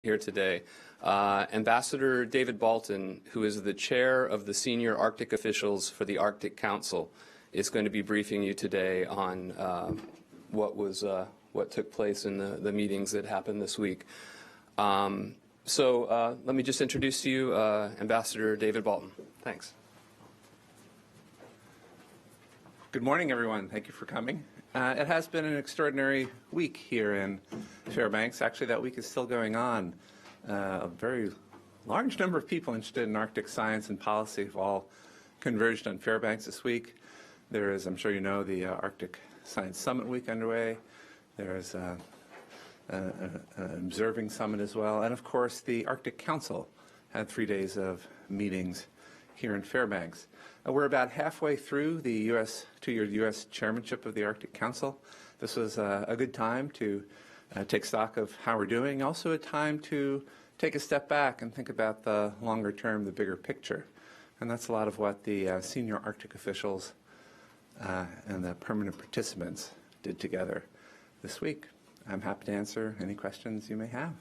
here today. Ambassador David Balton, who is the chair of the senior Arctic officials for the Arctic Council, is going to be briefing you today on what took place in the meetings that happened this week. So let me just introduce to you Ambassador David Balton. Thanks. Good morning, everyone. Thank you for coming. It has been an extraordinary week here in Fairbanks. Actually, that week is still going on. A very large number of people interested in Arctic science and policy have all converged on Fairbanks this week. There is, I'm sure you know, the Arctic Science Summit week underway. There is an observing summit as well. And of course, the Arctic Council had 3 days of meetings here in Fairbanks. We're about halfway through the two-year U.S. chairmanship of the Arctic Council. This was a good time to take stock of how we're doing, also a time to take a step back and think about the longer term, the bigger picture. And that's a lot of what the senior Arctic officials and the permanent participants did together this week. I'm happy to answer any questions you may have.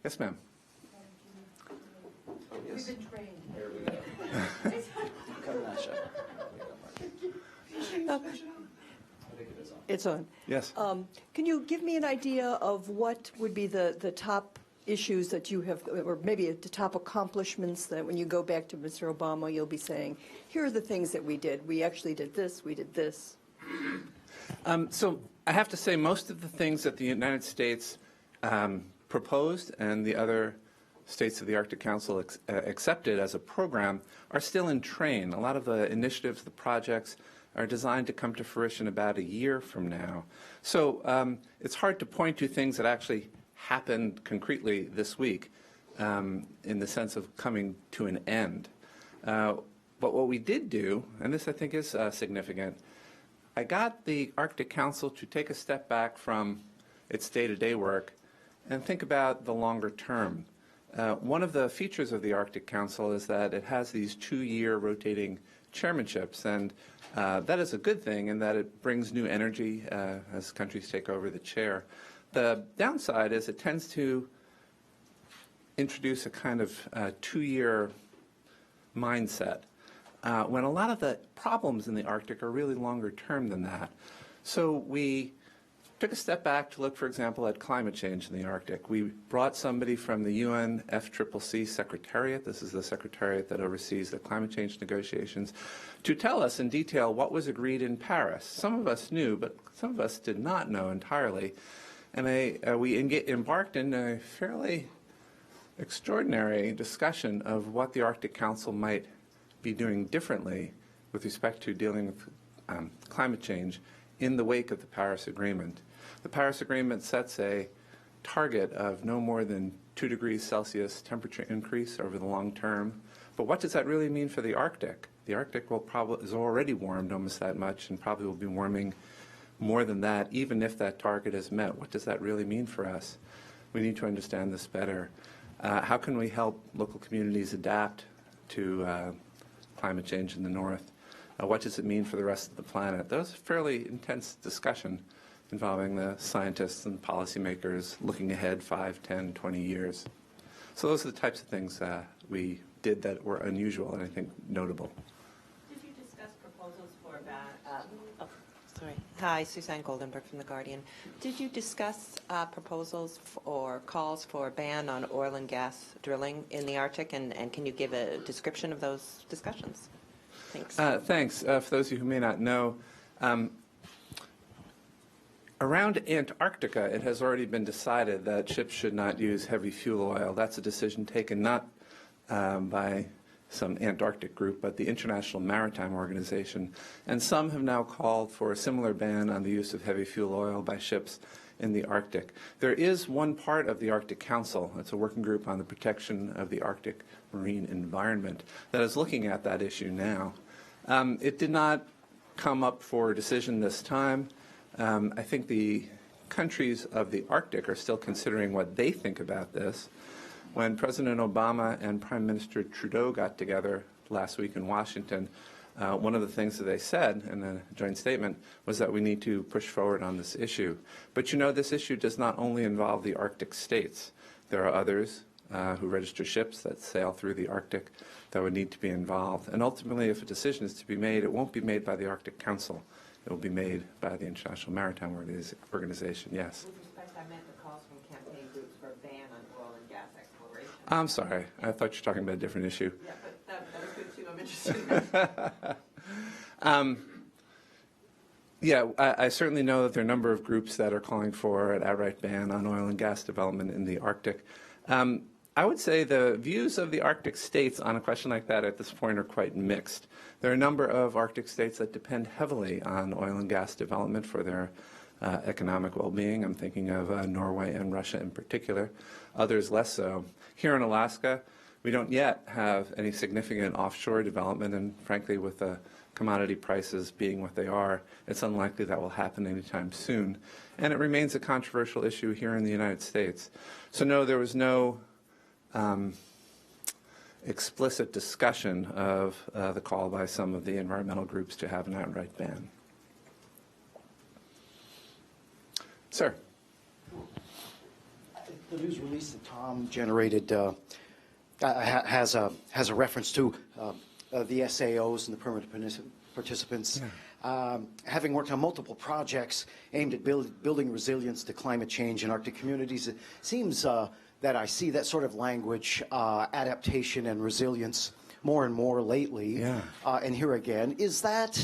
Yes, ma'am. We've been trained. There we go. It's on. Yes. Can you give me an idea of what would be the top issues that you have, or maybe the top accomplishments that when you go back to Mr. Obama, you'll be saying, here are the things that we did. We actually did this. We did this. So I have to say most of the things that the United States proposed and the other states of the Arctic Council accepted as a program are still in train. A lot of the initiatives, the projects, are designed to come to fruition about a year from now. So it's hard to point to things that actually happened concretely this week in the sense of coming to an end. But what we did do, and this I think is significant, I got the Arctic Council to take a step back from its day-to-day work and think about the longer term. One of the features of the Arctic Council is that it has these 2-year rotating chairmanships, and that is a good thing in that it brings new energy as countries take over the chair. The downside is it tends to introduce a kind of 2-year mindset when a lot of the problems in the Arctic are really longer term than that. So we took a step back to look, for example, at climate change in the Arctic. We brought somebody from the UNFCCC Secretariat, this is the Secretariat that oversees the climate change negotiations, to tell us in detail what was agreed in Paris. Some of us knew, but some of us did not know entirely. And we embarked in a fairly extraordinary discussion of what the Arctic Council might be doing differently with respect to dealing with climate change in the wake of the Paris Agreement. The Paris Agreement sets a target of no more than 2 degrees Celsius temperature increase over the long term. But what does that really mean for the Arctic? The Arctic is already warmed almost that much and probably will be warming more than that, even if that target is met. What does that really mean for us? We need to understand this better. How can we help local communities adapt to climate change in the north? What does it mean for the rest of the planet? That was a fairly intense discussion involving the scientists and policymakers looking ahead 5, 10, 20 years. So those are the types of things we did that were unusual and I think notable. Did you discuss proposals for Hi, Suzanne Goldenberg from The Guardian. Did you discuss proposals or calls for a ban on oil and gas drilling in the Arctic, and can you give a description of those discussions? Thanks. Thanks. For those of you who may not know, around Antarctica, it has already been decided that ships should not use heavy fuel oil. That's a decision taken not by some Antarctic group, but the International Maritime Organization. And some have now called for a similar ban on the use of heavy fuel oil by ships in the Arctic. There is one part of the Arctic Council, it's a working group on the protection of the Arctic marine environment, that is looking at that issue now. It did not come up for decision this time. I think the countries of the Arctic are still considering what they think about this. When President Obama and Prime Minister Trudeau got together last week in Washington, one of the things that they said in the joint statement was that we need to push forward on this issue. But you know, this issue does not only involve the Arctic states. There are others who register ships that sail through the Arctic that would need to be involved. And ultimately, if a decision is to be made, it won't be made by the Arctic Council. It will be made by the International Maritime Organization, yes. With respect, I meant the calls from campaign groups for a ban on oil and gas exploration. I'm sorry. I thought you were talking about a different issue. Yeah, but that was good too. I'm interested in that. Yeah, I certainly know that there are a number of groups that are calling for an outright ban on oil and gas development in the Arctic. I would say the views of the Arctic states on a question like that at this point are quite mixed. There are a number of Arctic states that depend heavily on oil and gas development for their economic well-being. I'm thinking of Norway and Russia in particular. Others less so. Here in Alaska, we don't yet have any significant offshore development, and frankly, with the commodity prices being what they are, it's unlikely that will happen anytime soon. And it remains a controversial issue here in the United States. So no, there was no explicit discussion of the call by some of the environmental groups to have an outright ban. Sir. The news release that Tom generated has a reference to the SAOs and the permanent participants. Yeah. Having worked on multiple projects aimed at building resilience to climate change in Arctic communities, it seems that I see that sort of language, adaptation and resilience, more and more lately. Yeah. And here again, has that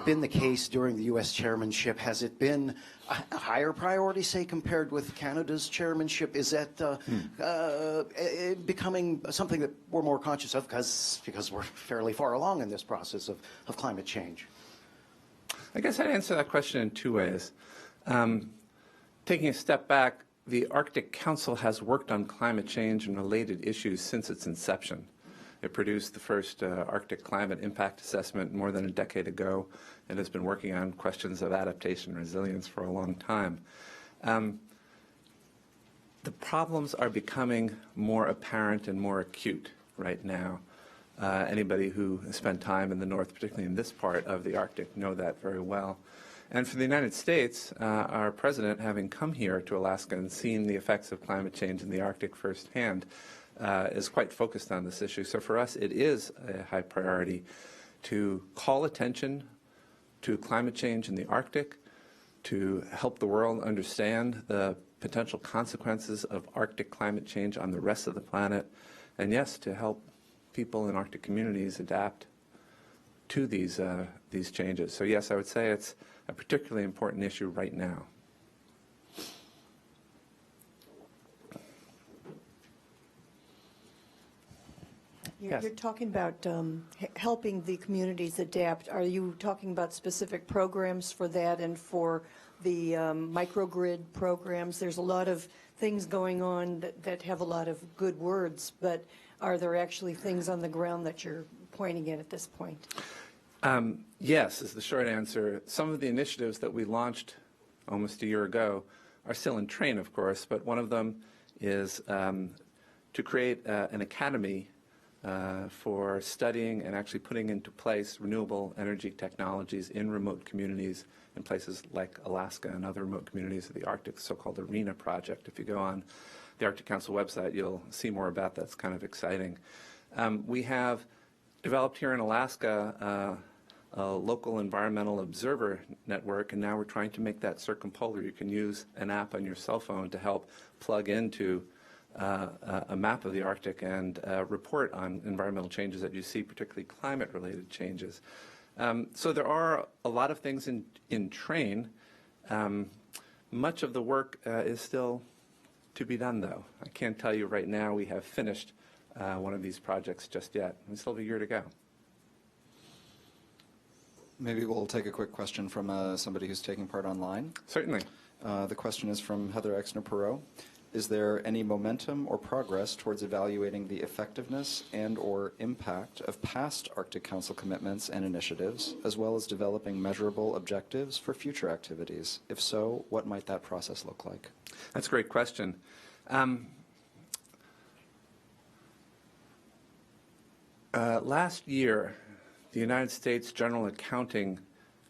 been the case during the U.S. chairmanship? Has it been a higher priority, say, compared with Canada's chairmanship? Is that becoming something that we're more conscious of because we're fairly far along in this process of climate change? I guess I'd answer that question in two ways. Taking a step back, the Arctic Council has worked on climate change and related issues since its inception. It produced the first Arctic climate impact assessment more than a decade ago and has been working on questions of adaptation and resilience for a long time. The problems are becoming more apparent and more acute right now. Anybody who has spent time in the North, particularly in this part of the Arctic, know that very well. And for the United States, our president, having come here to Alaska and seen the effects of climate change in the Arctic firsthand, is quite focused on this issue. So for us, it is a high priority to call attention to climate change in the Arctic, to help the world understand the potential consequences of Arctic climate change on the rest of the planet, and yes, to help people in Arctic communities adapt to these changes. So yes, I would say it's a particularly important issue right now. You're talking about helping the communities adapt. Are you talking about specific programs for that and for the microgrid programs? There's a lot of things going on that have a lot of good words, but are there actually things on the ground that you're pointing at this point? Yes, is the short answer. Some of the initiatives that we launched almost a year ago are still in train, of course, but one of them is to create an academy for studying and actually putting into place renewable energy technologies in remote communities in places like Alaska and other remote communities of the Arctic, the so-called ARENA project. If you go on the Arctic Council website, you'll see more about that. It's kind of exciting. We have developed here in Alaska a local environmental observer network, and now we're trying to make that circumpolar. You can use an app on your cell phone to help plug into a map of the Arctic and report on environmental changes that you see, particularly climate-related changes. So there are a lot of things in train. Much of the work is still to be done, though. I can't tell you right now we have finished one of these projects just yet. We still have a year to go. Maybe we'll take a quick question from somebody who's taking part online. Certainly. The question is from Heather Exner-Perot. Is there any momentum or progress towards evaluating the effectiveness and or impact of past Arctic Council commitments and initiatives, as well as developing measurable objectives for future activities? If so, what might that process look like? That's a great question. Last year, the United States General Accounting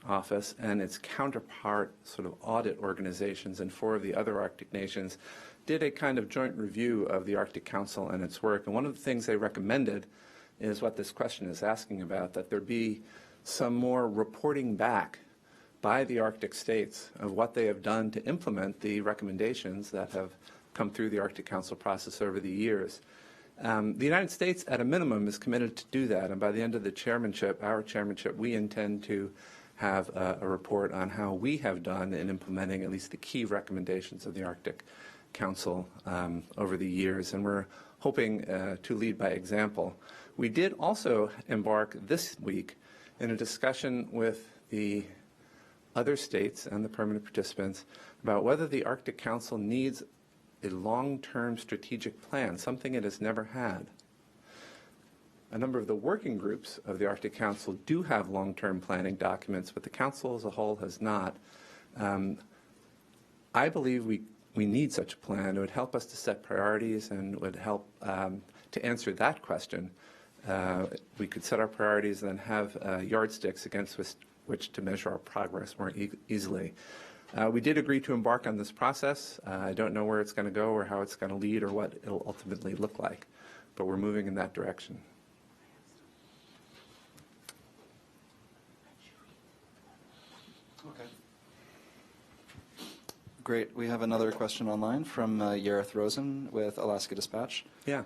Office and its counterpart sort of audit organizations in 4 of the other Arctic nations did a kind of joint review of the Arctic Council and its work. And one of the things they recommended is what this question is asking about, that there be some more reporting back by the Arctic states of what they have done to implement the recommendations that have come through the Arctic Council process over the years. The United States, at a minimum, is committed to do that, and by the end of the chairmanship, our chairmanship, we intend to have a report on how we have done in implementing at least the key recommendations of the Arctic Council over the years, and we're hoping to lead by example. We did also embark this week in a discussion with the other states and the permanent participants about whether the Arctic Council needs a long-term strategic plan, something it has never had. A number of the working groups of the Arctic Council do have long-term planning documents, but the Council as a whole has not. I believe we need such a plan. It would help us to set priorities and would help to answer that question. We could set our priorities and then have yardsticks against which to measure our progress more easily. We did agree to embark on this process. I don't know where it's going to go or how it's going to lead or what it'll ultimately look like, but we're moving in that direction. Okay. Great. We have another question online from Yareth Rosen with Alaska Dispatch. Yeah.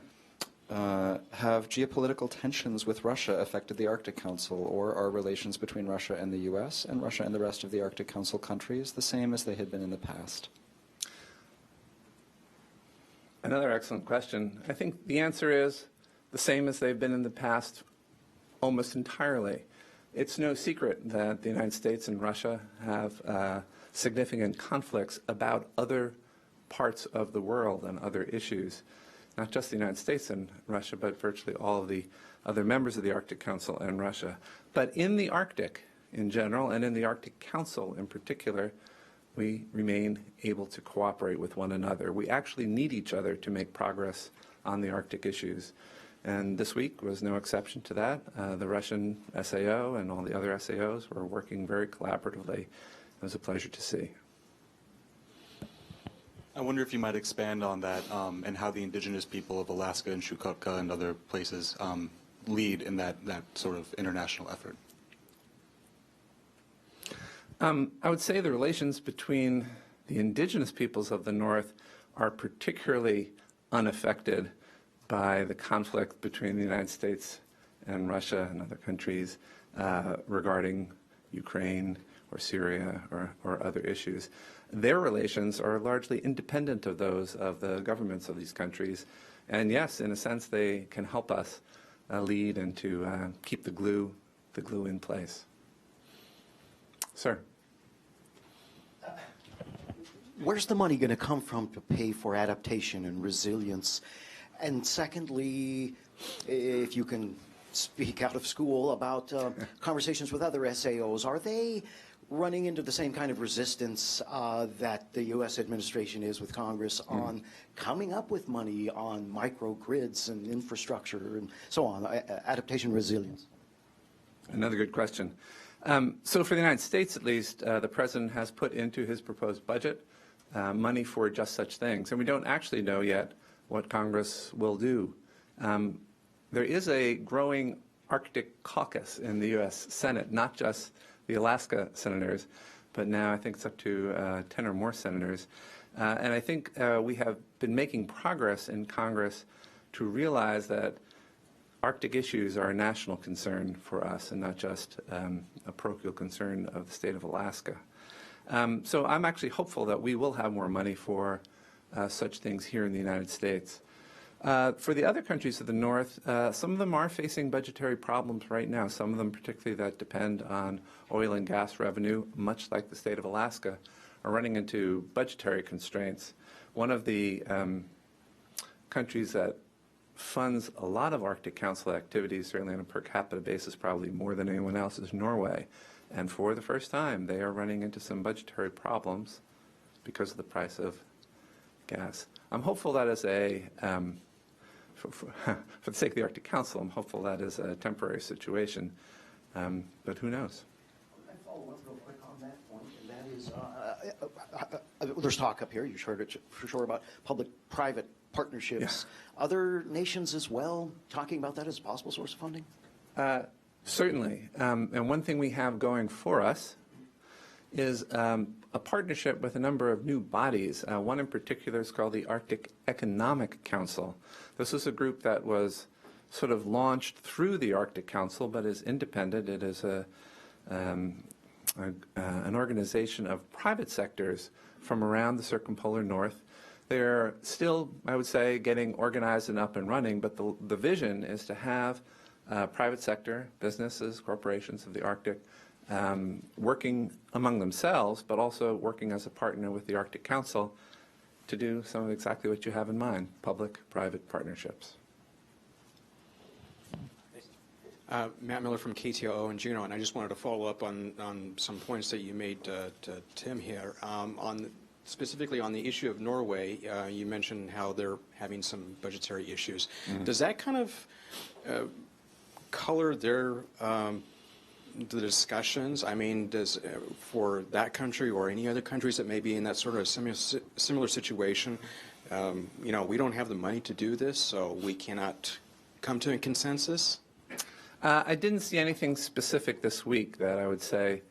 Have geopolitical tensions with Russia affected the Arctic Council, or are relations between Russia and the U.S. and Russia and the rest of the Arctic Council countries the same as they had been in the past? Another excellent question. I think the answer is the same as they've been in the past almost entirely. It's no secret that the United States and Russia have significant conflicts about other parts of the world and other issues. Not just the United States and Russia, but virtually all of the other members of the Arctic Council and Russia. But in the Arctic in general, and in the Arctic Council in particular, we remain able to cooperate with one another. We actually need each other to make progress on the Arctic issues. And this week was no exception to that. The Russian SAO and all the other SAOs were working very collaboratively. It was a pleasure to see. I wonder if you might expand on that and how the indigenous people of Alaska and Chukotka and other places lead in that sort of international effort. I would say the relations between the indigenous peoples of the North are particularly unaffected by the conflict between the United States and Russia and other countries regarding Ukraine or Syria or other issues. Their relations are largely independent of those of the governments of these countries. And yes, in a sense, they can help us lead and to keep the glue in place. Sir. Where's the money going to come from to pay for adaptation and resilience? And secondly, if you can speak out of school about conversations with other SAOs, are they running into the same kind of resistance that the U.S. administration is with Congress on coming up with money on microgrids and infrastructure and so on, adaptation resilience? Another good question. So for the United States, at least, the President has put into his proposed budget money for just such things. And we don't actually know yet what Congress will do. There is a growing Arctic caucus in the U.S. Senate, not just the Alaska senators, but now I think it's up to 10 or more senators. And I think we have been making progress in Congress to realize that Arctic issues are a national concern for us and not just a parochial concern of the state of Alaska. So I'm actually hopeful that we will have more money for such things here in the United States. For the other countries of the North, some of them are facing budgetary problems right now, some of them particularly that depend on oil and gas revenue, much like the state of Alaska, are running into budgetary constraints. One of the countries that funds a lot of Arctic Council activities, certainly on a per capita basis, probably more than anyone else, is Norway. And for the first time, they are running into some budgetary problems because of the price of gas. I'm hopeful that as a for the sake of the Arctic Council, I'm hopeful that is a temporary situation, but who knows? Can I follow up real quick on that point? And that is, there's talk up here, you heard it for sure, about public-private partnerships. Yeah. Other nations as well talking about that as a possible source of funding? Certainly. And one thing we have going for us is a partnership with a number of new bodies. One in particular is called the Arctic Economic Council. This is a group that was sort of launched through the Arctic Council, but is independent. It is an organization of private sectors from around the circumpolar north. They're still, I would say, getting organized and up and running, but the vision is to have private sector, businesses, corporations of the Arctic, working among themselves, but also working as a partner with the Arctic Council to do some of exactly what you have in mind, public-private partnerships. Matt Miller from KTOO and Juneau, and I just wanted to follow up on some points that you made to Tim here. Specifically on the issue of Norway, you mentioned how they're having some budgetary issues. Mm-hmm. Does that kind of color their the discussions? I mean, does for that country or any other countries that may be in that sort of similar situation, you know, we don't have the money to do this, so we cannot come to a consensus? I didn't see anything specific this week that I would say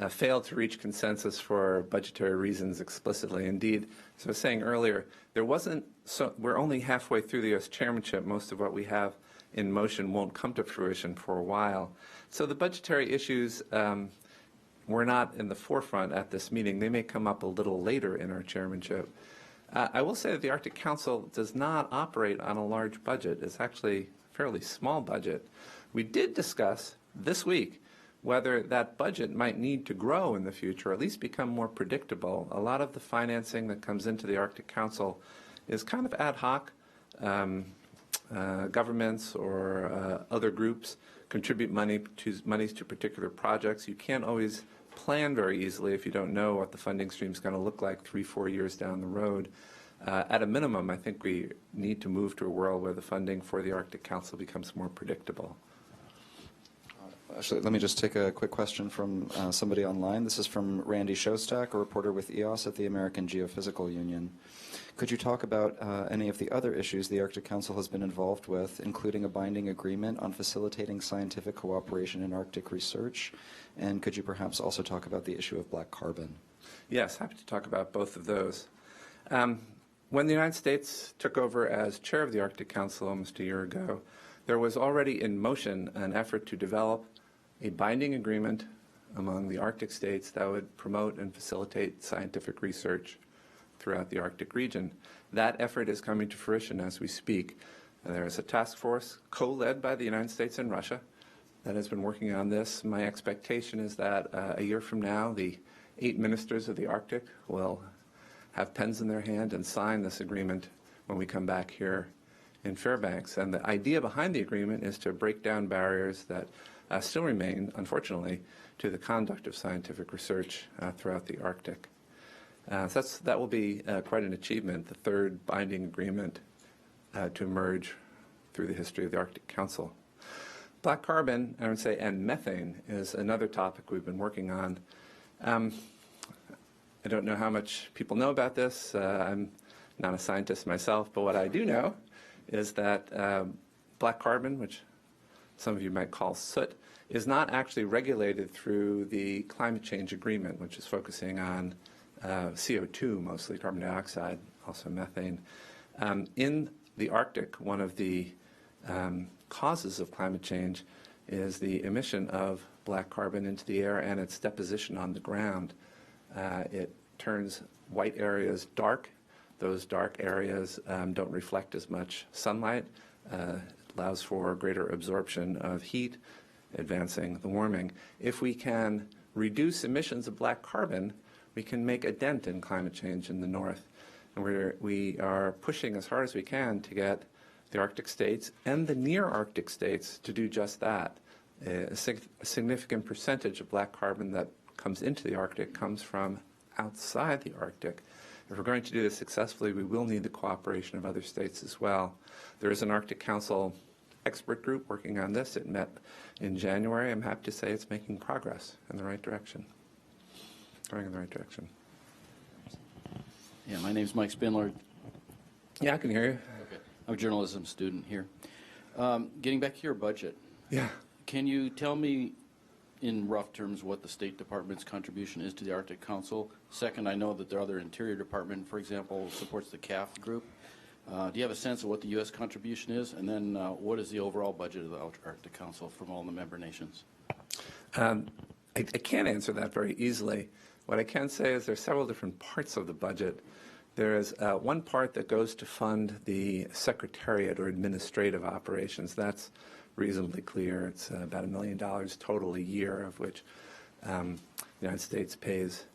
failed to reach consensus for budgetary reasons explicitly. Indeed, as I was saying earlier, there wasn't. So we're only halfway through the U.S. chairmanship. Most of what we have in motion won't come to fruition for a while. So the budgetary issues were not in the forefront at this meeting. They may come up a little later in our chairmanship. I will say that the Arctic Council does not operate on a large budget. It's actually a fairly small budget. We did discuss this week whether that budget might need to grow in the future, or at least become more predictable. A lot of the financing that comes into the Arctic Council is kind of ad hoc. Governments or other groups contribute monies to particular projects. You can't always plan very easily if you don't know what the funding stream is going to look like 3-4 years down the road. At a minimum, I think we need to move to a world where the funding for the Arctic Council becomes more predictable. Actually, let me just take a quick question from somebody online. This is from Randy Shostak, a reporter with EOS at the American Geophysical Union. Could you talk about any of the other issues the Arctic Council has been involved with, including a binding agreement on facilitating scientific cooperation in Arctic research? And could you perhaps also talk about the issue of black carbon? Yes, happy to talk about both of those. When the United States took over as chair of the Arctic Council almost a year ago, there was already in motion an effort to develop a binding agreement among the Arctic states that would promote and facilitate scientific research throughout the Arctic region. That effort is coming to fruition as we speak. There is a task force co-led by the United States and Russia that has been working on this. My expectation is that a year from now, the 8 ministers of the Arctic will have pens in their hand and sign this agreement when we come back here in Fairbanks. And the idea behind the agreement is to break down barriers that still remain, unfortunately, to the conduct of scientific research throughout the Arctic. So that will be quite an achievement, the third binding agreement to emerge through the history of the Arctic Council. Black carbon, I would say, and methane is another topic we've been working on. I don't know how much people know about this. I'm not a scientist myself, but what I do know is that black carbon, which some of you might call soot, is not actually regulated through the climate change agreement, which is focusing on CO2 mostly, carbon dioxide, also methane. In the Arctic, one of the causes of climate change is the emission of black carbon into the air and its deposition on the ground. It turns white areas dark. Those dark areas don't reflect as much sunlight. Allows for greater absorption of heat, advancing the warming. If we can reduce emissions of black carbon, we can make a dent in climate change in the north. And we are pushing as hard as we can to get the Arctic states and the near Arctic states to do just that. A significant percentage of black carbon that comes into the Arctic comes from outside the Arctic. If we're going to do this successfully, we will need the cooperation of other states as well. There is an Arctic Council expert group working on this. It met in January. I'm happy to say it's making progress in the right direction, going in the right direction. Yeah, my name's Mike Spindler. Yeah, I can hear you. Okay. I'm a journalism student here. Getting back to your budget, Yeah. can you tell me in rough terms what the State Department's contribution is to the Arctic Council? Second, I know that the other Interior Department, for example, supports the CAF group. Do you have a sense of what the U.S. contribution is? And then what is the overall budget of the Arctic Council from all the member nations? I can't answer that very easily. What I can say is there are several different parts of the budget. There is one part that goes to fund the secretariat or administrative operations. That's reasonably clear. It's about $1 million total a year, of which the United States pays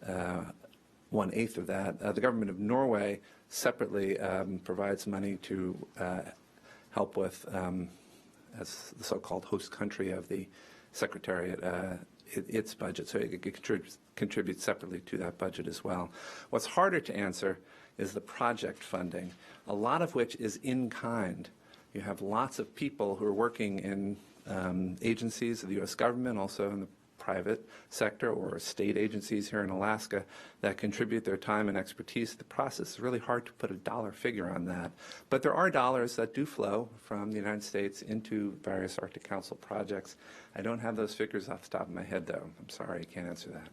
1/8 of that. The government of Norway separately provides money to help with, as the so-called host country of the secretariat, its budget, so it contributes separately to that budget as well. What's harder to answer is the project funding, a lot of which is in kind. You have lots of people who are working in agencies of the U.S. government, also in the private sector or state agencies here in Alaska that contribute their time and expertise to the process. It's really hard to put a dollar figure on that. But there are dollars that do flow from the United States into various Arctic Council projects. I don't have those figures off the top of my head, though. I'm sorry, I can't answer that.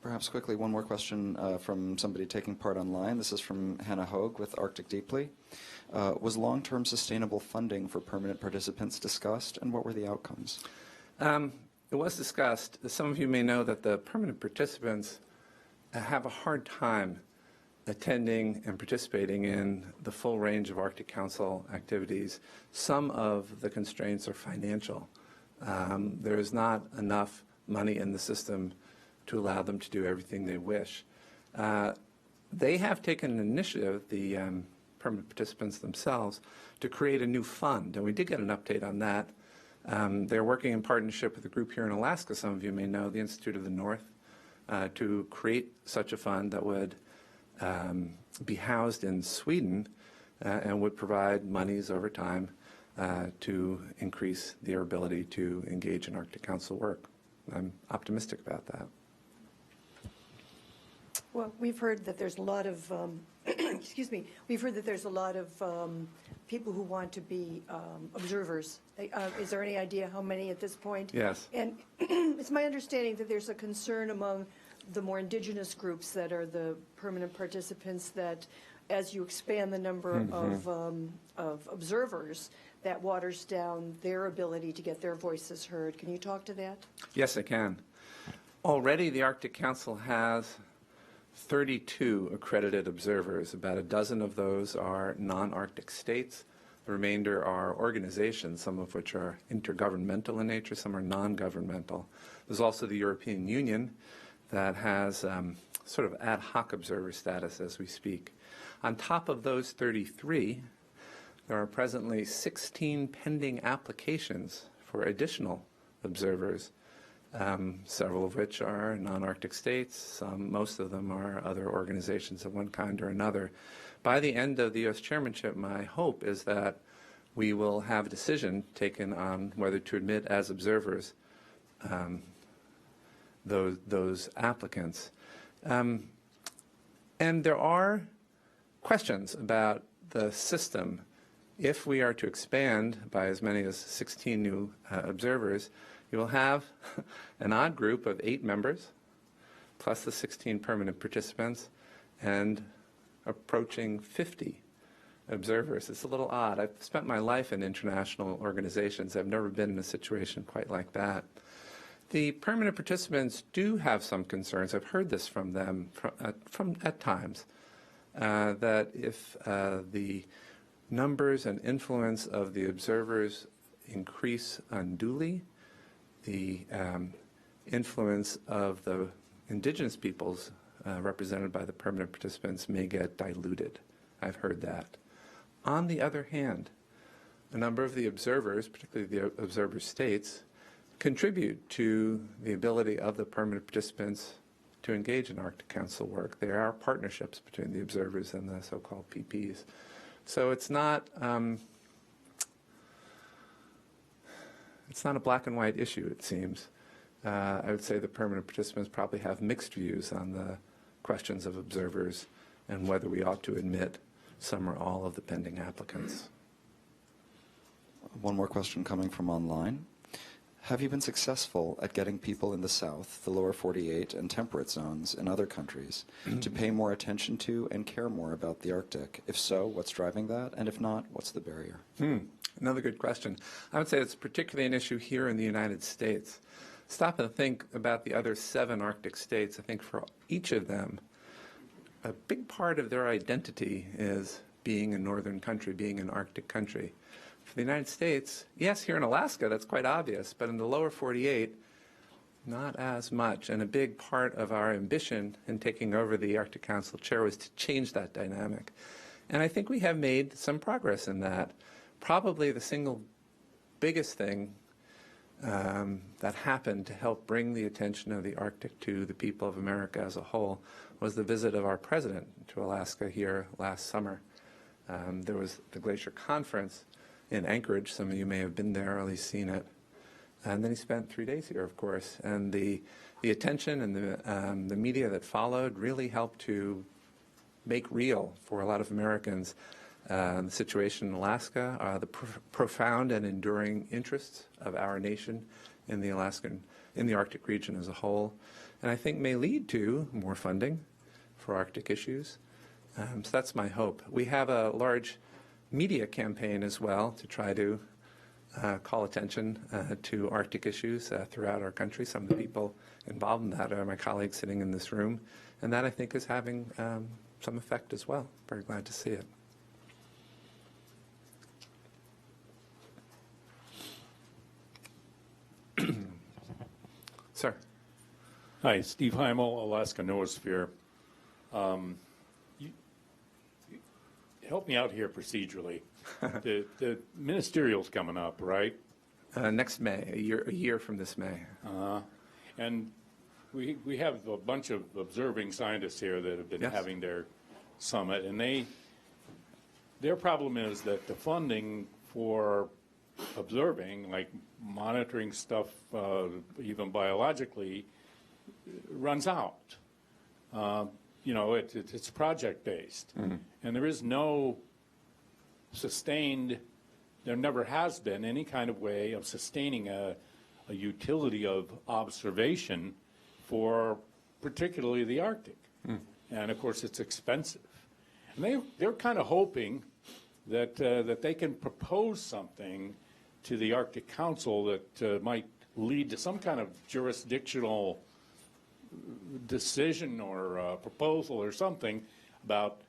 Perhaps quickly, one more question from somebody taking part online. This is from Hannah Hogue with Arctic Deeply. Was long-term sustainable funding for permanent participants discussed, and what were the outcomes? It was discussed. Some of you may know that the permanent participants have a hard time attending and participating in the full range of Arctic Council activities. Some of the constraints are financial. There is not enough money in the system to allow them to do everything they wish. They have taken an initiative, the permanent participants themselves, to create a new fund, and we did get an update on that. They're working in partnership with a group here in Alaska, some of you may know, the Institute of the North, to create such a fund that would be housed in Sweden and would provide monies over time to increase their ability to engage in Arctic Council work. I'm optimistic about that. Well, we've heard that there's a lot of, excuse me, we've heard that there's a lot of people who want to be observers. Is there any idea how many at this point? Yes. And it's my understanding that there's a concern among the more indigenous groups that are the permanent participants that as you expand the number of observers, that waters down their ability to get their voices heard. Can you talk to that? Yes, I can. Already the Arctic Council has 32 accredited observers. About a dozen of those are non-Arctic states. The remainder are organizations, some of which are intergovernmental in nature, some are non-governmental. There's also the European Union that has sort of ad hoc observer status as we speak. On top of those 33, there are presently 16 pending applications for additional observers, several of which are non-Arctic states. Most of them are other organizations of one kind or another. By the end of the U.S. chairmanship, my hope is that we will have a decision taken on whether to admit as observers those applicants. And there are questions about the system. If we are to expand by as many as 16 new observers, you will have an odd group of 8 members, plus the 16 permanent participants, and approaching 50 observers. It's a little odd. I've spent my life in international organizations. I've never been in a situation quite like that. The permanent participants do have some concerns. I've heard this from them from at times, that if the numbers and influence of the observers increase unduly, the influence of the indigenous peoples represented by the permanent participants may get diluted. I've heard that. On the other hand, a number of the observers, particularly the observer states, contribute to the ability of the permanent participants to engage in Arctic Council work. There are partnerships between the observers and the so-called PPs. So it's not a black and white issue, it seems. I would say the permanent participants probably have mixed views on the questions of observers and whether we ought to admit some or all of the pending applicants. One more question coming from online. Have you been successful at getting people in the South, the lower 48, and temperate zones in other countries to pay more attention to and care more about the Arctic? If so, what's driving that? And if not, what's the barrier? Another good question. I would say it's particularly an issue here in the United States. Stop and think about the other 7 Arctic states. I think for each of them, a big part of their identity is being a northern country, being an Arctic country. For the United States, yes, here in Alaska, that's quite obvious, but in the lower 48, not as much. And a big part of our ambition in taking over the Arctic Council chair was to change that dynamic. And I think we have made some progress in that. Probably the single biggest thing that happened to help bring the attention of the Arctic to the people of America as a whole was the visit of our president to Alaska here last summer. There was the Glacier Conference in Anchorage. Some of you may have been there or at least seen it. And then he spent 3 days here, of course. And the attention and the media that followed really helped to make real for a lot of Americans the situation in Alaska, the profound and enduring interests of our nation in the Arctic region as a whole, and I think may lead to more funding for Arctic issues. So that's my hope. We have a large media campaign as well to try to call attention to Arctic issues throughout our country. Some of the people involved in that are my colleagues sitting in this room, and that I think is having some effect as well. Very glad to see it. Sir. Hi, Steve Heimel, Alaska Noosphere. Help me out here procedurally. The ministerial's coming up, right? Next May, a year from this May. And we have a bunch of observing scientists here that have been having their summit, and their problem is that the funding for observing, like monitoring stuff, even biologically, runs out. It's project-based, and there is no sustained, there never has been any kind of way of sustaining a utility of observation for particularly the Arctic. And of course it's expensive. And they're kind of hoping that they can propose something to the Arctic Council that might lead to some kind of jurisdictional decision or proposal or something about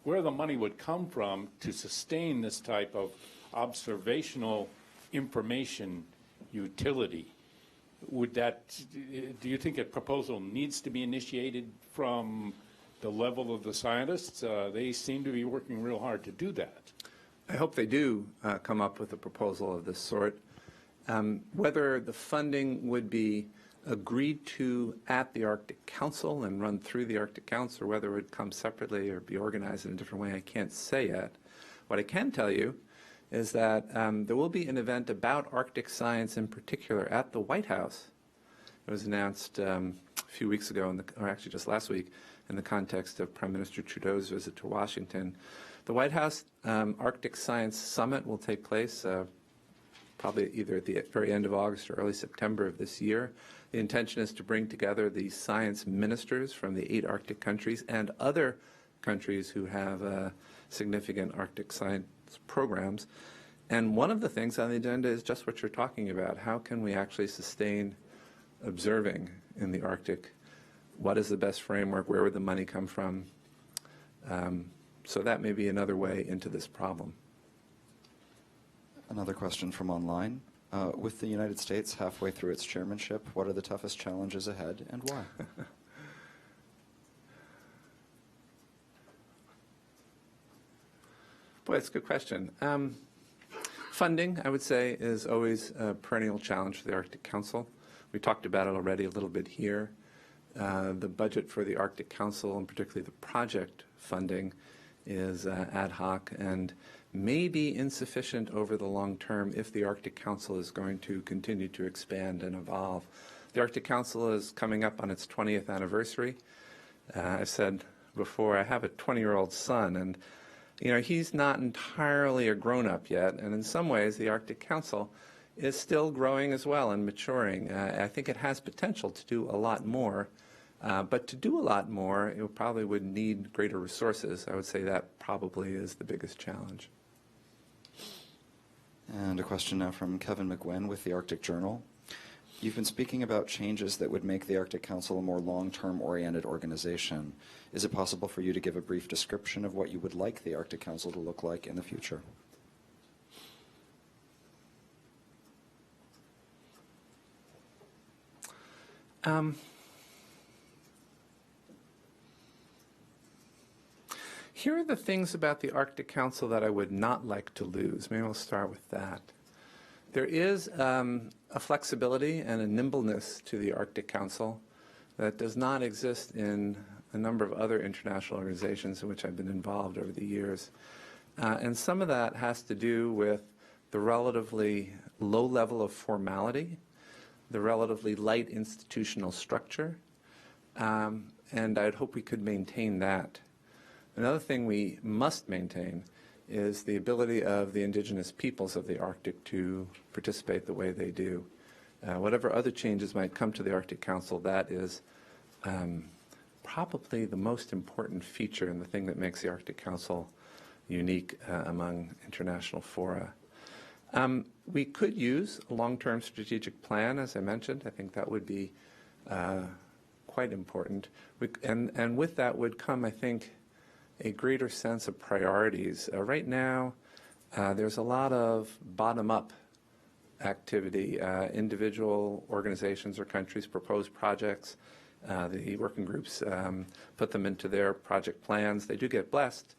where the money would come from to sustain this type of observational information utility. Do you think a proposal needs to be initiated from the level of the scientists? They seem to be working real hard to do that. I hope they do come up with a proposal of this sort. Whether the funding would be agreed to at the Arctic Council and run through the Arctic Council, or whether it would come separately or be organized in a different way, I can't say yet. What I can tell you is that there will be an event about Arctic science in particular at the White House. It was announced a few weeks ago, or actually just last week, in the context of Prime Minister Trudeau's visit to Washington. The White House Arctic Science Summit will take place probably either at the very end of August or early September of this year. The intention is to bring together the science ministers from the 8 Arctic countries and other countries who have significant Arctic science programs. And one of the things on the agenda is just what you're talking about. How can we actually sustain observing in the Arctic? What is the best framework? Where would the money come from? So that may be another way into this problem. Another question from online. With the United States halfway through its chairmanship, what are the toughest challenges ahead and why? Boy, that's a good question. Funding, I would say, is always a perennial challenge for the Arctic Council. We talked about it already a little bit here. the budget for the Arctic Council, and particularly the project funding, is ad hoc and may be insufficient over the long term if the Arctic Council is going to continue to expand and evolve. The Arctic Council is coming up on its 20th anniversary. I said before, I have a 20-year-old son, and he's not entirely a grown-up yet, and in some ways the Arctic Council is still growing as well and maturing. I think it has potential to do a lot more, but to do a lot more, it probably would need greater resources. I would say that probably is the biggest challenge. And a question now from Kevin McGuinn with the Arctic Journal. You've been speaking about changes that would make the Arctic Council a more long-term oriented organization. Is it possible for you to give a brief description of what you would like the Arctic Council to look like in the future? Here are the things about the Arctic Council that I would not like to lose. Maybe we'll start with that. There is a flexibility and a nimbleness to the Arctic Council that does not exist in a number of other international organizations in which I've been involved over the years. And some of that has to do with the relatively low level of formality, the relatively light institutional structure, and I'd hope we could maintain that. Another thing we must maintain is the ability of the indigenous peoples of the Arctic to participate the way they do. Whatever other changes might come to the Arctic Council, that is probably the most important feature and the thing that makes the Arctic Council unique among international fora. We could use a long-term strategic plan, as I mentioned. I think that would be quite important. And with that would come, I think, a greater sense of priorities. Right now, there's a lot of bottom-up activity. Individual organizations or countries propose projects. The working groups put them into their project plans. They do get blessed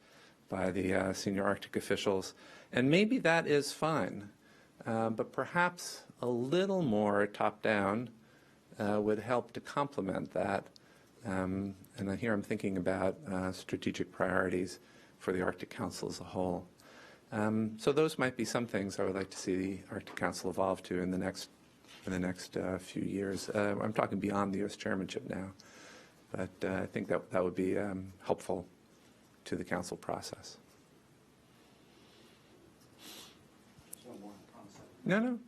by the senior Arctic officials. And maybe that is fine. But perhaps a little more top-down would help to complement that. And here I'm thinking about strategic priorities for the Arctic Council as a whole. So those might be some things I would like to see the Arctic Council evolve to in the next few years. I'm talking beyond the U.S. chairmanship now, but I think that would be helpful to the Council process. No.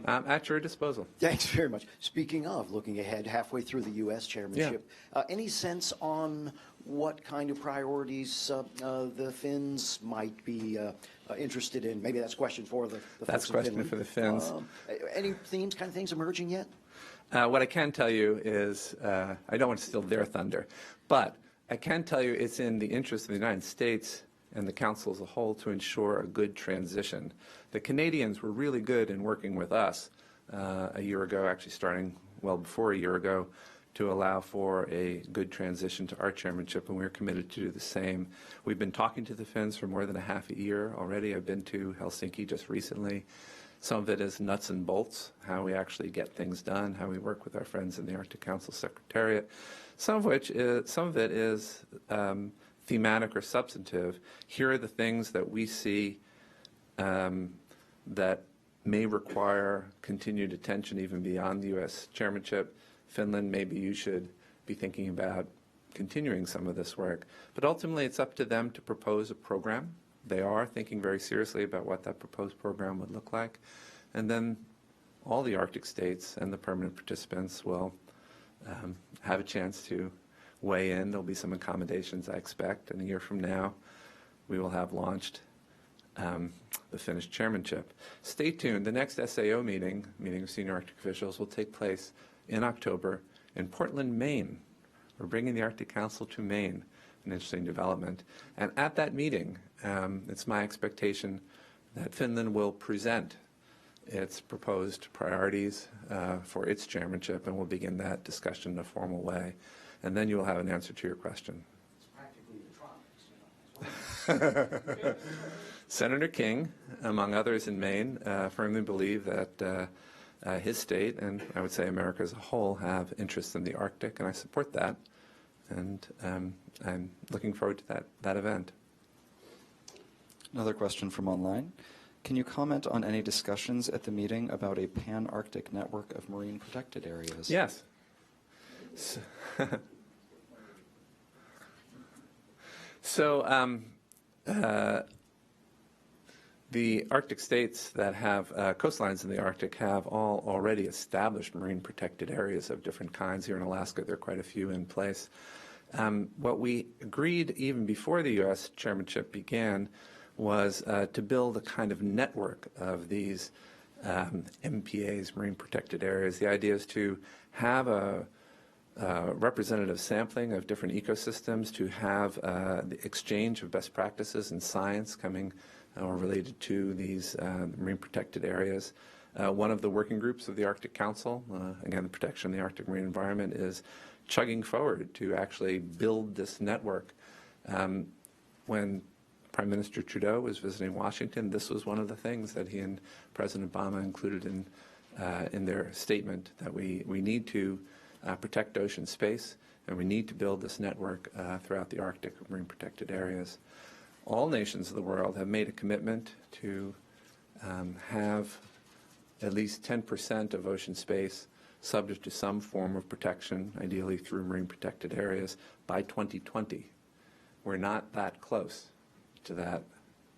At your disposal. Thanks very much. Speaking of looking ahead, halfway through the U.S. chairmanship, any sense on what kind of priorities the Finns might be interested in? Maybe that's a question for the That's a question for the Finns. Any themes, kind of things emerging yet? What I can tell you is, I don't want to steal their thunder, but I can tell you it's in the interest of the United States and the Council as a whole to ensure a good transition. The Canadians were really good in working with us a year ago, actually starting well before a year ago, to allow for a good transition to our chairmanship, and we're committed to do the same. We've been talking to the Finns for more than a half a year already. I've been to Helsinki just recently. Some of it is nuts and bolts, how we actually get things done, how we work with our friends in the Arctic Council Secretariat. Some of it is thematic or substantive. Here are the things that we see that may require continued attention even beyond the U.S. chairmanship. Finland, maybe you should be thinking about continuing some of this work. But ultimately, it's up to them to propose a program. They are thinking very seriously about what that proposed program would look like. And then all the Arctic states and the permanent participants will have a chance to weigh in. There'll be some accommodations, I expect, and a year from now we will have launched the Finnish chairmanship. Stay tuned. The next SAO meeting of senior Arctic officials, will take place in October in Portland, Maine. We're bringing the Arctic Council to Maine, an interesting development. And at that meeting, it's my expectation that Finland will present its proposed priorities for its chairmanship, and we'll begin that discussion in a formal way. And then you will have an answer to your question. It's practically the tropics. Senator King, among others in Maine, firmly believe that his state, and I would say America as a whole, have interests in the Arctic, and I support that. And I'm looking forward to that event. Another question from online. Can you comment on any discussions at the meeting about a pan-Arctic network of marine protected areas? Yes. So the Arctic states that have coastlines in the Arctic have all already established marine protected areas of different kinds. Here in Alaska, there are quite a few in place. What we agreed even before the U.S. chairmanship began was to build a kind of network of these MPAs, marine protected areas. The idea is to have a representative sampling of different ecosystems, to have the exchange of best practices in science coming or related to these marine protected areas. One of the working groups of the Arctic Council, again, the protection of the Arctic marine environment, is chugging forward to actually build this network. When Prime Minister Trudeau was visiting Washington, this was one of the things that he and President Obama included in their statement, that we need to protect ocean space, and we need to build this network throughout the Arctic of marine protected areas. All nations of the world have made a commitment to have at least 10% of ocean space subject to some form of protection, ideally through marine protected areas, by 2020. We're not that close to that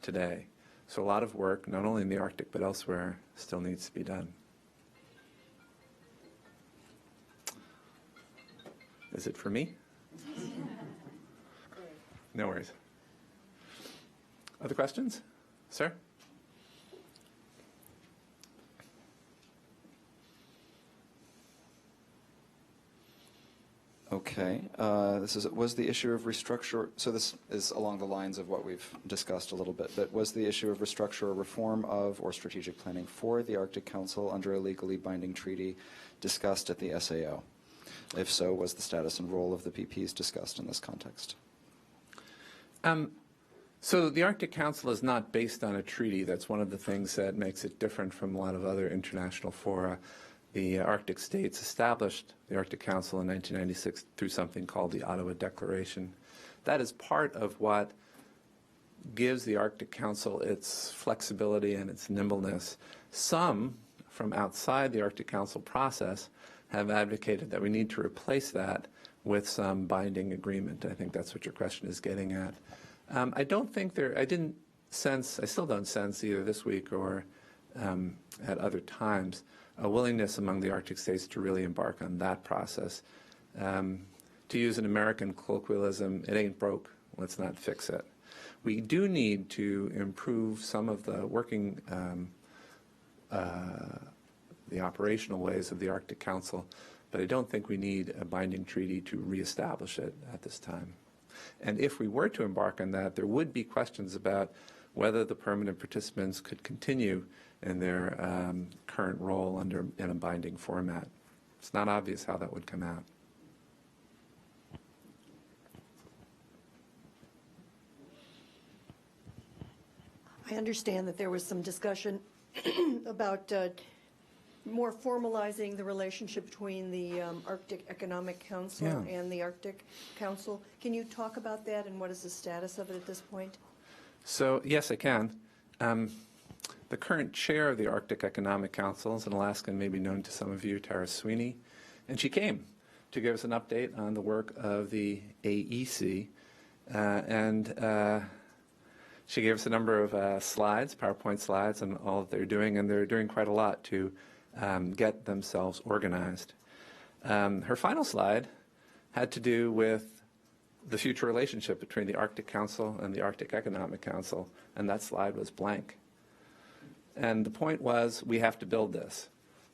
today. So a lot of work, not only in the Arctic but elsewhere, still needs to be done. Is it for me? No worries. Other questions? Sir? Okay. Was the issue of restructure, so this is along the lines of what we've discussed a little bit, but was the issue of restructure or reform of or strategic planning for the Arctic Council under a legally binding treaty discussed at the SAO? If so, was the status and role of the PPs discussed in this context? So the Arctic Council is not based on a treaty. That's one of the things that makes it different from a lot of other international fora. The Arctic states established the Arctic Council in 1996 through something called the Ottawa Declaration. That is part of what gives the Arctic Council its flexibility and its nimbleness. Some from outside the Arctic Council process have advocated that we need to replace that with some binding agreement. I think that's what your question is getting at. I didn't sense, I still don't sense either this week or at other times, a willingness among the Arctic states to really embark on that process. To use an American colloquialism, it ain't broke, let's not fix it. We do need to improve some of the working, the operational ways of the Arctic Council, but I don't think we need a binding treaty to reestablish it at this time. And if we were to embark on that, there would be questions about whether the permanent participants could continue in their current role in a binding format. It's not obvious how that would come out. I understand that there was some discussion about more formalizing the relationship between the Arctic Economic Council and the Arctic Council. Can you talk about that, and what is the status of it at this point? So, yes, I can. The current chair of the Arctic Economic Council is an Alaskan, maybe known to some of you, Tara Sweeney, and she came to give us an update on the work of the AEC, she gave us a number of slides, PowerPoint slides, on all that they're doing, and they're doing quite a lot to get themselves organized. Her final slide had to do with the future relationship between the Arctic Council and the Arctic Economic Council, and that slide was blank. And the point was, we have to build this.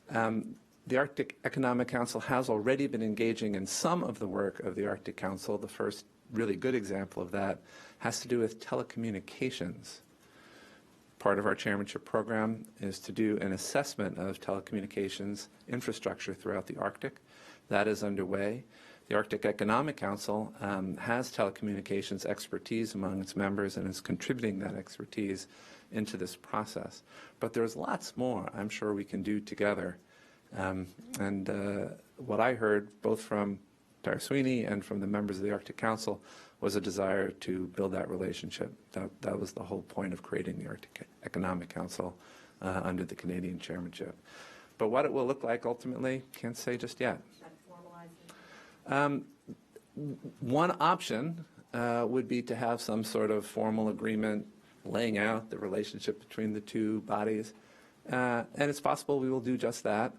The Arctic Economic Council has already been engaging in some of the work of the Arctic Council. The first really good example of that has to do with telecommunications. Part of our chairmanship program is to do an assessment of telecommunications infrastructure throughout the Arctic. That is underway. The Arctic Economic Council has telecommunications expertise among its members and is contributing that expertise into this process. But there's lots more I'm sure we can do together What I heard, both from Dr. Sweeney and from the members of the Arctic Council, was a desire to build that relationship. That was the whole point of creating the Arctic Economic Council under the Canadian chairmanship. But what it will look like ultimately, can't say just yet. One option would be to have some sort of formal agreement laying out the relationship between the two bodies. And it's possible we will do just that.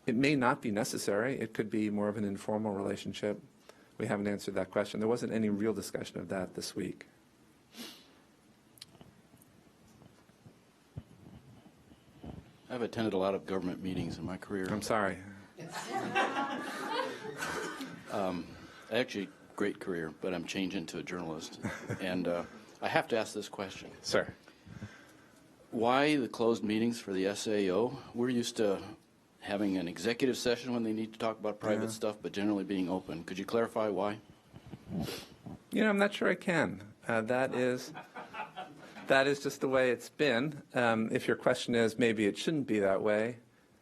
It may not be necessary. It could be more of an informal relationship. We haven't answered that question. There wasn't any real discussion of that this week. I've attended a lot of government meetings in my career. I'm sorry. Actually, great career, but I'm changing to a journalist. And I have to ask this question. Sir. Why the closed meetings for the SAO? We're used to having an executive session when they need to talk about private stuff, but generally being open. Could you clarify why? You know, I'm not sure I can. That is just the way it's been. If your question is maybe it shouldn't be that way,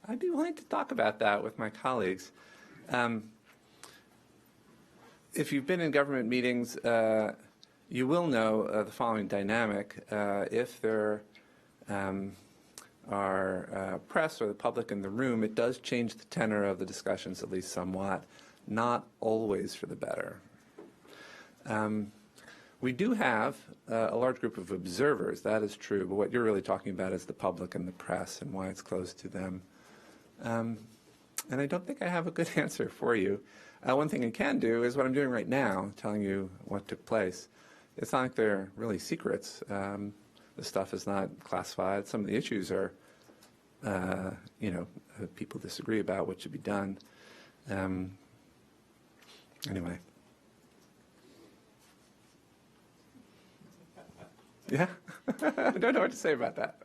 I'd be willing to talk about that with my colleagues. If you've been in government meetings, you will know the following dynamic. If there are press or the public in the room, it does change the tenor of the discussions at least somewhat, not always for the better. We do have a large group of observers, that is true, but what you're really talking about is the public and the press and why it's closed to them. And I don't think I have a good answer for you. One thing I can do is what I'm doing right now, telling you what took place. It's not like they're really secrets. The stuff is not classified. Some of the issues are, people disagree about what should be done. Anyway. Yeah, I don't know what to say about that.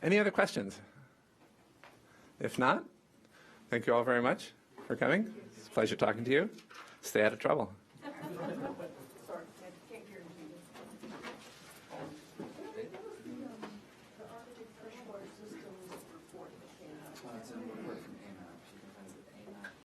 Any other questions? If not, thank you all very much for coming. It's a pleasure talking to you. Stay out of trouble.